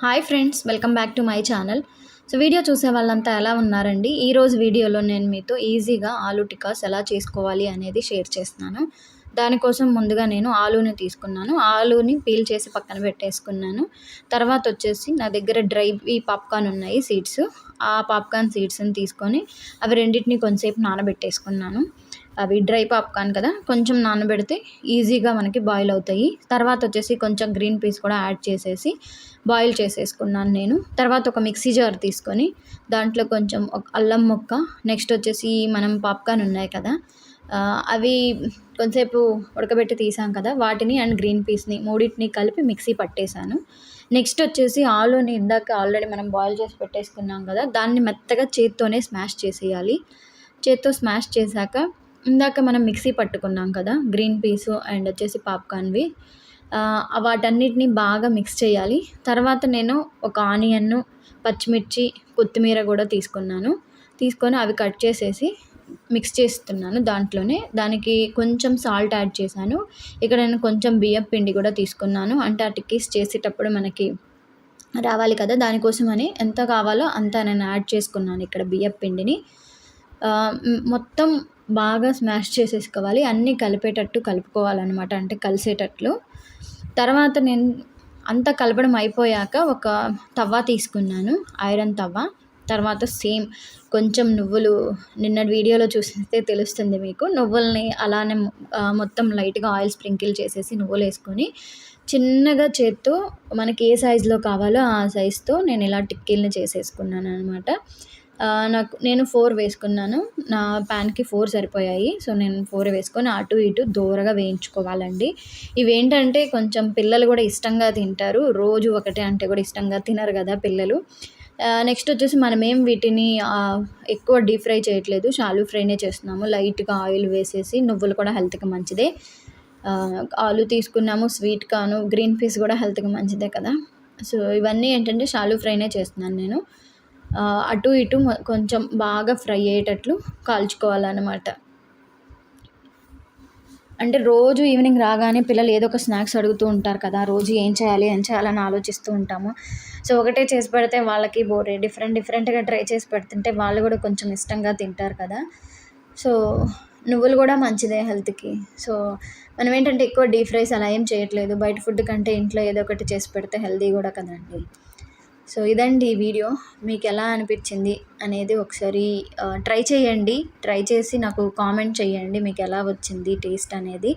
Hi friends, welcome back to my channel. So video చూసే వాళ్ళంతా ఎలా ఉన్నారండి? ఈరోజు వీడియోలో నేను మీతో ఈజీగా ఆలూ టిక్కాస్ ఎలా చేసుకోవాలి అనేది షేర్ చేస్తున్నాను. దానికోసం ముందుగా నేను ఆలూని తీసుకున్నాను. ఆలూని పీల్ చేసి పక్కన పెట్టేసుకున్నాను. తర్వాత వచ్చేసి నా దగ్గర డ్రైవి పాప్కార్న్ ఉన్నాయి సీడ్స్. ఆ పాప్కార్న్ సీడ్స్ని తీసుకొని అవి రెండింటిని కొంచెంసేపు నానబెట్టేసుకున్నాను. అవి డ్రై పాప్కార్న్ కదా, కొంచెం నానబెడితే ఈజీగా మనకి బాయిల్ అవుతాయి. తర్వాత వచ్చేసి కొంచెం గ్రీన్ పీస్ కూడా యాడ్ చేసేసి బాయిల్ చేసేసుకున్నాను నేను. తర్వాత ఒక మిక్సీ జార్ తీసుకొని దాంట్లో కొంచెం అల్లం ముక్క, నెక్స్ట్ వచ్చేసి మనం పాప్కార్న్ ఉన్నాయి కదా, అవి కొంచెంసేపు ఉడకబెట్టి తీసాం కదా, వాటిని అండ్ గ్రీన్ పీస్ని మూడింటిని కలిపి మిక్సీ పట్టేశాను. నెక్స్ట్ వచ్చేసి ఆలూని ఇందాక ఆల్రెడీ మనం బాయిల్ చేసి పెట్టేసుకున్నాం కదా, దాన్ని మెత్తగా చేత్తోనే స్మాష్ చేసేయాలి. చేత్తో స్మాష్ చేశాక ఇందాక మనం మిక్సీ పట్టుకున్నాం కదా గ్రీన్ పీసు అండ్ వచ్చేసి పాప్కార్న్వి, వాటన్నిటిని బాగా మిక్స్ చేయాలి. తర్వాత నేను ఒక ఆనియన్ను, పచ్చిమిర్చి, కొత్తిమీర కూడా తీసుకొని అవి కట్ చేసేసి మిక్స్ చేస్తున్నాను దాంట్లోనే. దానికి కొంచెం సాల్ట్ యాడ్ చేశాను. ఇక్కడ నేను కొంచెం బియ్యం పిండి కూడా తీసుకున్నాను. అంటే ఆ టిక్కీస్ చేసేటప్పుడు మనకి రావాలి కదా, దానికోసమని ఎంత కావాలో అంత నేను యాడ్ చేసుకున్నాను ఇక్కడ బియ్యం పిండిని. మొత్తం బాగా స్మాష్ చేసేసుకోవాలి, అన్నీ కలిపేటట్టు కలుపుకోవాలన్నమాట, అంటే కలిసేటట్లు. తర్వాత నేను అంతా కలపడం అయిపోయాక ఒక తవ్వ తీసుకున్నాను, ఐరన్ తవ్వ. తర్వాత సేమ్ కొంచెం నువ్వులు, నిన్న వీడియోలో చూస్తే తెలుస్తుంది మీకు, నువ్వుల్ని అలానే మొత్తం లైట్గా ఆయిల్ స్ప్రింకిల్ చేసేసి నువ్వులు వేసుకొని చిన్నగా చేత్తో మనకి ఏ సైజులో కావాలో ఆ సైజుతో నేను ఇలా టిక్కీల్ని చేసేసుకున్నాను అనమాట. నేను 4 వేసుకున్నాను. నా ప్యాన్కి 4 సరిపోయాయి. సో నేను 4 వేసుకొని అటు ఇటు దోరగా వేయించుకోవాలండి. ఇవేంటంటే కొంచెం పిల్లలు కూడా ఇష్టంగా తింటారు. రోజు ఒకటే అంటే కూడా ఇష్టంగా తినరు కదా పిల్లలు. నెక్స్ట్ వచ్చేసి మనమేం వీటిని ఎక్కువ డీప్ ఫ్రై చేయట్లేదు, షాలో ఫ్రైనే చేస్తున్నాము. లైట్గా ఆయిల్ వేసేసి, నువ్వులు కూడా హెల్త్కి మంచిదే. ఆలు తీసుకున్నాము, స్వీట్ కార్న్, గ్రీన్ పీస్ కూడా హెల్త్కి మంచిదే కదా. సో ఇవన్నీ ఏంటంటే షాలో ఫ్రైనే చేస్తున్నాను నేను. అటు ఇటు కొంచెం బాగా ఫ్రై అయ్యేటట్లు కాల్చుకోవాలన్నమాట. అంటే రోజు ఈవినింగ్ రాగానే పిల్లలు ఏదో ఒక స్నాక్స్ అడుగుతూ ఉంటారు కదా, రోజు ఏం చేయాలని ఆలోచిస్తూ ఉంటాము. సో ఒకటే చేసి పెడితే వాళ్ళకి బోరే, డిఫరెంట్గా ట్రై చేసి పెడుతుంటే వాళ్ళు కూడా కొంచెం ఇష్టంగా తింటారు కదా. సో నువ్వులు కూడా మంచిదే హెల్త్కి. సో మనం ఏంటంటే ఎక్కువ డీప్ ఫ్రైస్ అలా ఏం చేయట్లేదు. బయట ఫుడ్ కంటే ఇంట్లో ఏదో ఒకటి చేసి పెడితే హెల్తీ కూడా కదండి. సో ఇదండి ఈ వీడియో. మీకు ఎలా అనిపించింది అనేది ఒకసారి ట్రై చేయండి. ట్రై చేసి నాకు కామెంట్ చేయండి మీకు ఎలా వచ్చింది టేస్ట్ అనేది.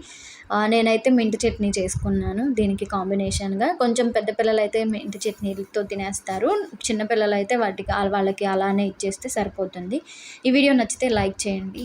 నేనైతే మింట్ చట్నీ చేసుకున్నాను దీనికి కాంబినేషన్గా. కొంచెం పెద్ద పిల్లలు అయితే మింట్ చట్నీలతో తినేస్తారు, చిన్నపిల్లలు అయితే వాళ్ళకి అలానే ఇచ్చేస్తే సరిపోతుంది. ఈ వీడియో నచ్చితే లైక్ చేయండి.